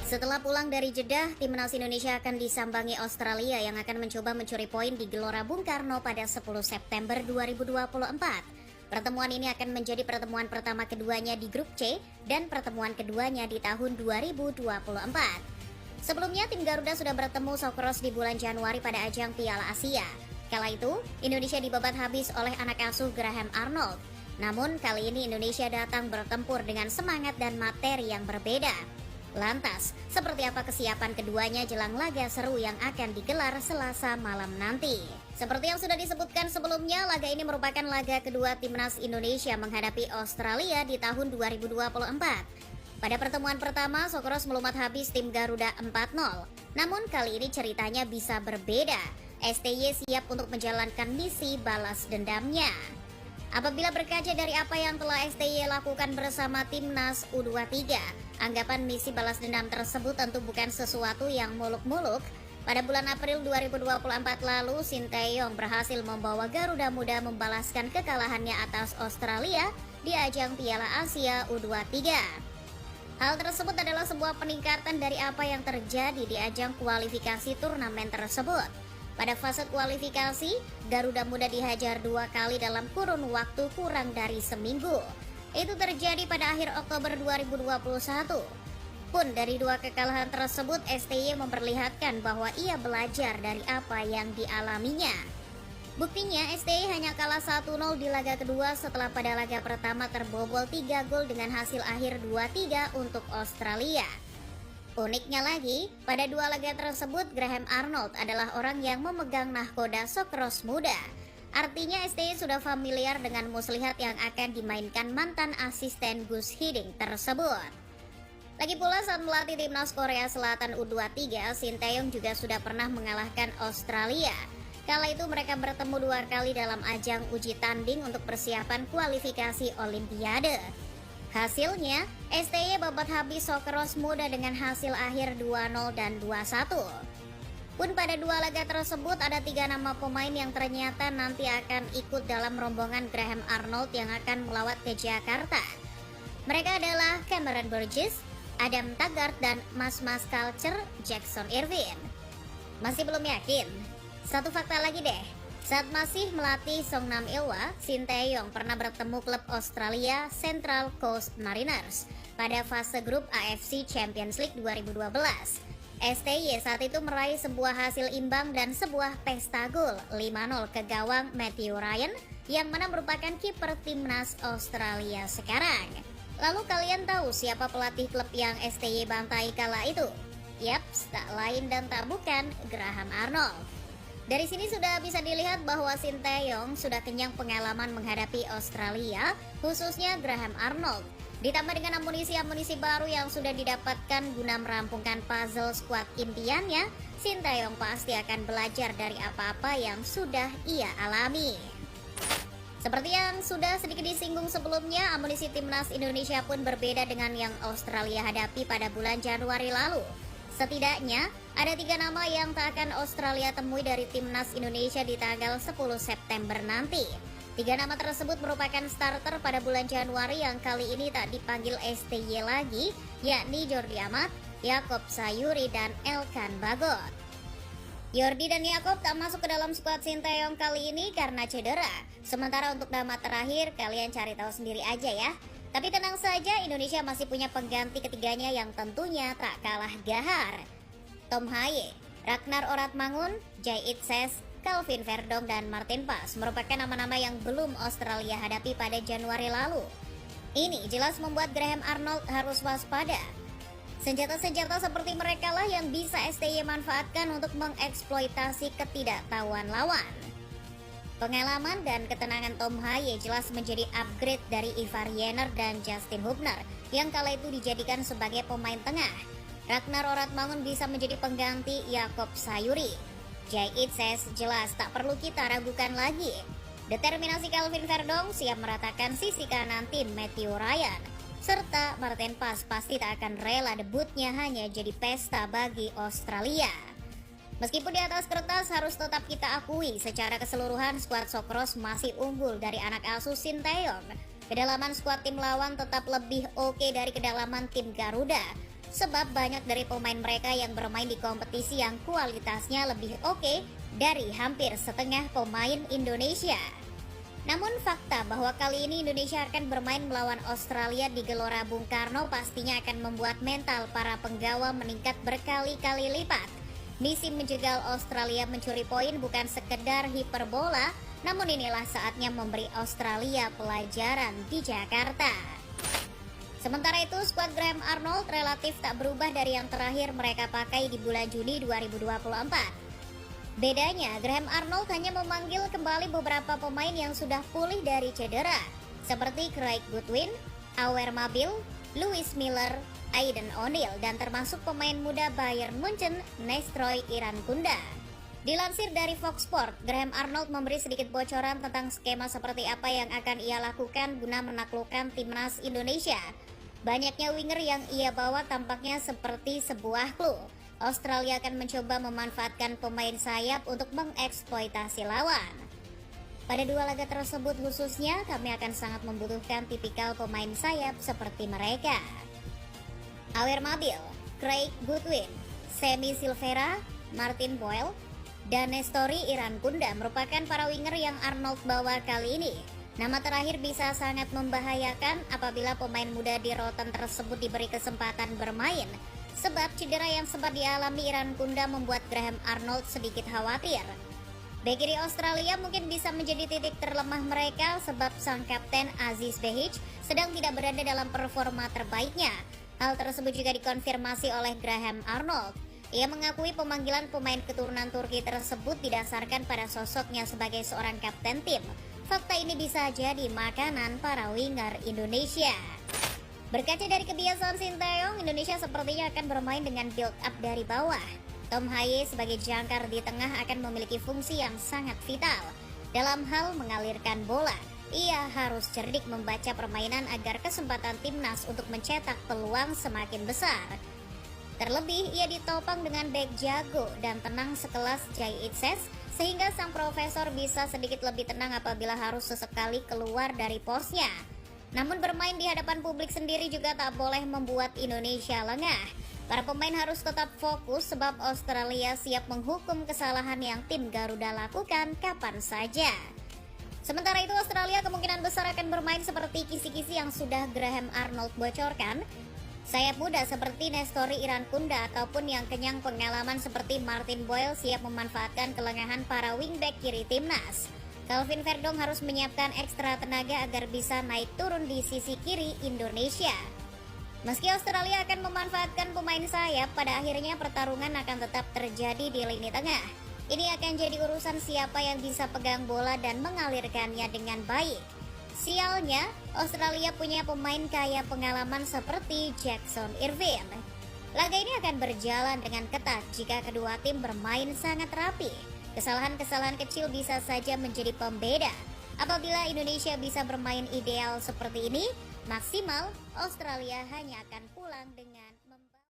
Setelah pulang dari Jeddah, timnas Indonesia akan disambangi Australia yang akan mencoba mencuri poin di Gelora Bung Karno pada 10 September 2024. Pertemuan ini akan menjadi pertemuan pertama keduanya di grup C dan pertemuan keduanya di tahun 2024. Sebelumnya, tim Garuda sudah bertemu Socceroos di bulan Januari pada ajang Piala Asia. Kala itu, Indonesia dibabat habis oleh anak asuh Graham Arnold. Namun, kali ini Indonesia datang bertempur dengan semangat dan materi yang berbeda. Lantas, seperti apa kesiapan keduanya jelang laga seru yang akan digelar Selasa malam nanti? Seperti yang sudah disebutkan sebelumnya, laga ini merupakan laga kedua timnas Indonesia menghadapi Australia di tahun 2024. Pada pertemuan pertama, Socceroos melumat habis tim Garuda 4-0. Namun kali ini ceritanya bisa berbeda. STY siap untuk menjalankan misi balas dendamnya. Apabila berkaca dari apa yang telah STY lakukan bersama timnas U23, anggapan misi balas dendam tersebut tentu bukan sesuatu yang muluk-muluk. Pada bulan April 2024 lalu, Sinteyong berhasil membawa Garuda Muda membalaskan kekalahannya atas Australia di ajang Piala Asia U23. Hal tersebut adalah sebuah peningkatan dari apa yang terjadi di ajang kualifikasi turnamen tersebut. Pada fase kualifikasi, Garuda Muda dihajar 2 kali dalam kurun waktu kurang dari seminggu. Itu terjadi pada akhir Oktober 2021. Pun dari 2 kekalahan tersebut, STY memperlihatkan bahwa ia belajar dari apa yang dialaminya. Buktinya, STY hanya kalah 1-0 di laga kedua setelah pada laga pertama terbobol 3 gol dengan hasil akhir 2-3 untuk Australia. Uniknya lagi, pada 2 laga tersebut Graham Arnold adalah orang yang memegang nahkoda Socceroos muda. Artinya STY sudah familiar dengan muslihat yang akan dimainkan mantan asisten Gus Hiddink tersebut. Lagi pula saat melatih timnas Korea Selatan U23, Sinteyong juga sudah pernah mengalahkan Australia. Kala itu mereka bertemu 2 kali dalam ajang uji tanding untuk persiapan kualifikasi Olimpiade. Hasilnya, STY babat habis Socceroos muda dengan hasil akhir 2-0 dan 2-1. Pun pada 2 laga tersebut ada 3 nama pemain yang ternyata nanti akan ikut dalam rombongan Graham Arnold yang akan melawat ke Jakarta. Mereka adalah Cameron Burgess, Adam Taggart, dan Mas-Mas Culture Jackson Irvin. Masih belum yakin? Satu fakta lagi deh. Saat masih melatih Songnam Ilhwa, Sinteyong pernah bertemu klub Australia Central Coast Mariners pada fase grup AFC Champions League 2012. STY saat itu meraih sebuah hasil imbang dan sebuah pesta gol 5-0 ke gawang Matthew Ryan yang mana merupakan kiper timnas Australia sekarang. Lalu kalian tahu siapa pelatih klub yang STY bantai kala itu? Yaps, tak lain dan tak bukan Graham Arnold. Dari sini sudah bisa dilihat bahwa Sinteyong sudah kenyang pengalaman menghadapi Australia, khususnya Graham Arnold. Ditambah dengan amunisi-amunisi baru yang sudah didapatkan guna merampungkan puzzle skuad impiannya, Sinteyong pasti akan belajar dari apa-apa yang sudah ia alami. Seperti yang sudah sedikit disinggung sebelumnya, amunisi timnas Indonesia pun berbeda dengan yang Australia hadapi pada bulan Januari lalu. Setidaknya, ada 3 nama yang tak akan Australia temui dari timnas Indonesia di tanggal 10 September nanti. 3 nama tersebut merupakan starter pada bulan Januari yang kali ini tak dipanggil STY lagi, yakni Jordi Amat, Yaakob Sayuri, dan Elkan Bagot. Jordi dan Yaakob tak masuk ke dalam skuad Sinteyong kali ini karena cedera. Sementara untuk nama terakhir, kalian cari tahu sendiri aja ya. Tapi tenang saja, Indonesia masih punya pengganti ketiganya yang tentunya tak kalah gahar. Tom Haye, Ragnar Oratmangun, Jai Itses, Calvin Verdong, dan Martin Pas merupakan nama-nama yang belum Australia hadapi pada Januari lalu. Ini jelas membuat Graham Arnold harus waspada. Senjata-senjata seperti mereka lah yang bisa STY manfaatkan untuk mengeksploitasi ketidaktahuan lawan. Pengalaman dan ketenangan Tom Haye jelas menjadi upgrade dari Ivar Jenner dan Justin Hubner yang kala itu dijadikan sebagai pemain tengah. Ragnar Oratmangun bisa menjadi pengganti Yaakob Sayuri. Jai Itses jelas tak perlu kita ragukan lagi. Determinasi Calvin Verdong siap meratakan sisi kanan tim Matthew Ryan. Serta Martin Pas pasti tak akan rela debutnya hanya jadi pesta bagi Australia. Meskipun di atas kertas harus tetap kita akui secara keseluruhan skuad Socceroos masih unggul dari anak asuh Sinteyong. Kedalaman skuad tim lawan tetap lebih oke dari kedalaman tim Garuda. sebab banyak dari pemain mereka yang bermain di kompetisi yang kualitasnya lebih oke dari hampir setengah pemain Indonesia. Namun fakta bahwa kali ini Indonesia akan bermain melawan Australia di Gelora Bung Karno pastinya akan membuat mental para penggawa meningkat berkali-kali lipat. Misi menjegal Australia mencuri poin bukan sekedar hiperbola, namun inilah saatnya memberi Australia pelajaran di Jakarta. Sementara itu, skuad Graham Arnold relatif tak berubah dari yang terakhir mereka pakai di bulan Juni 2024. Bedanya, Graham Arnold hanya memanggil kembali beberapa pemain yang sudah pulih dari cedera, seperti Craig Goodwin, Awer Mabil, Lewis Miller, Aiden O'Neil, dan termasuk pemain muda Bayern Munchen, Nestroy Irankunda. Dilansir dari Fox Sport, Graham Arnold memberi sedikit bocoran tentang skema seperti apa yang akan ia lakukan guna menaklukkan timnas Indonesia. Banyaknya winger yang ia bawa tampaknya seperti sebuah clue. Australia akan mencoba memanfaatkan pemain sayap untuk mengeksploitasi lawan. Pada dua laga tersebut khususnya, kami akan sangat membutuhkan tipikal pemain sayap seperti mereka. Awer Mabil, Craig Goodwin, Semi Silvera, Martin Boyle, dan Nestori Irankunda merupakan para winger yang Arnold bawa kali ini. Nama terakhir bisa sangat membahayakan apabila pemain muda di Rotten tersebut diberi kesempatan bermain, sebab cedera yang sempat dialami Irankunda membuat Graham Arnold sedikit khawatir. Bek kiri Australia mungkin bisa menjadi titik terlemah mereka sebab sang kapten Aziz Behich sedang tidak berada dalam performa terbaiknya. Hal tersebut juga dikonfirmasi oleh Graham Arnold. Ia mengakui pemanggilan pemain keturunan Turki tersebut didasarkan pada sosoknya sebagai seorang kapten tim. Fakta ini bisa jadi makanan para winger Indonesia. Berkaca dari kebiasaan Sinteyong, Indonesia sepertinya akan bermain dengan build up dari bawah. Tom Haye sebagai jangkar di tengah akan memiliki fungsi yang sangat vital. Dalam hal mengalirkan bola, ia harus cerdik membaca permainan agar kesempatan timnas untuk mencetak peluang semakin besar. Terlebih, ia ditopang dengan bek jago dan tenang sekelas Jai Itses, sehingga sang profesor bisa sedikit lebih tenang apabila harus sesekali keluar dari posnya. Namun bermain di hadapan publik sendiri juga tak boleh membuat Indonesia lengah. Para pemain harus tetap fokus sebab Australia siap menghukum kesalahan yang tim Garuda lakukan kapan saja. Sementara itu, Australia kemungkinan besar akan bermain seperti kisi-kisi yang sudah Graham Arnold bocorkan. Sayap muda seperti Nestori Irankunda ataupun yang kenyang pengalaman seperti Martin Boyle siap memanfaatkan kelengahan para wingback kiri timnas. Calvin Verdong harus menyiapkan ekstra tenaga agar bisa naik turun di sisi kiri Indonesia. Meski Australia akan memanfaatkan pemain sayap, pada akhirnya pertarungan akan tetap terjadi di lini tengah. Ini akan jadi urusan siapa yang bisa pegang bola dan mengalirkannya dengan baik. Sialnya, Australia punya pemain kaya pengalaman seperti Jackson Irvine. Laga ini akan berjalan dengan ketat jika kedua tim bermain sangat rapi. Kesalahan-kesalahan kecil bisa saja menjadi pembeda. Apabila Indonesia bisa bermain ideal seperti ini, maksimal Australia hanya akan pulang dengan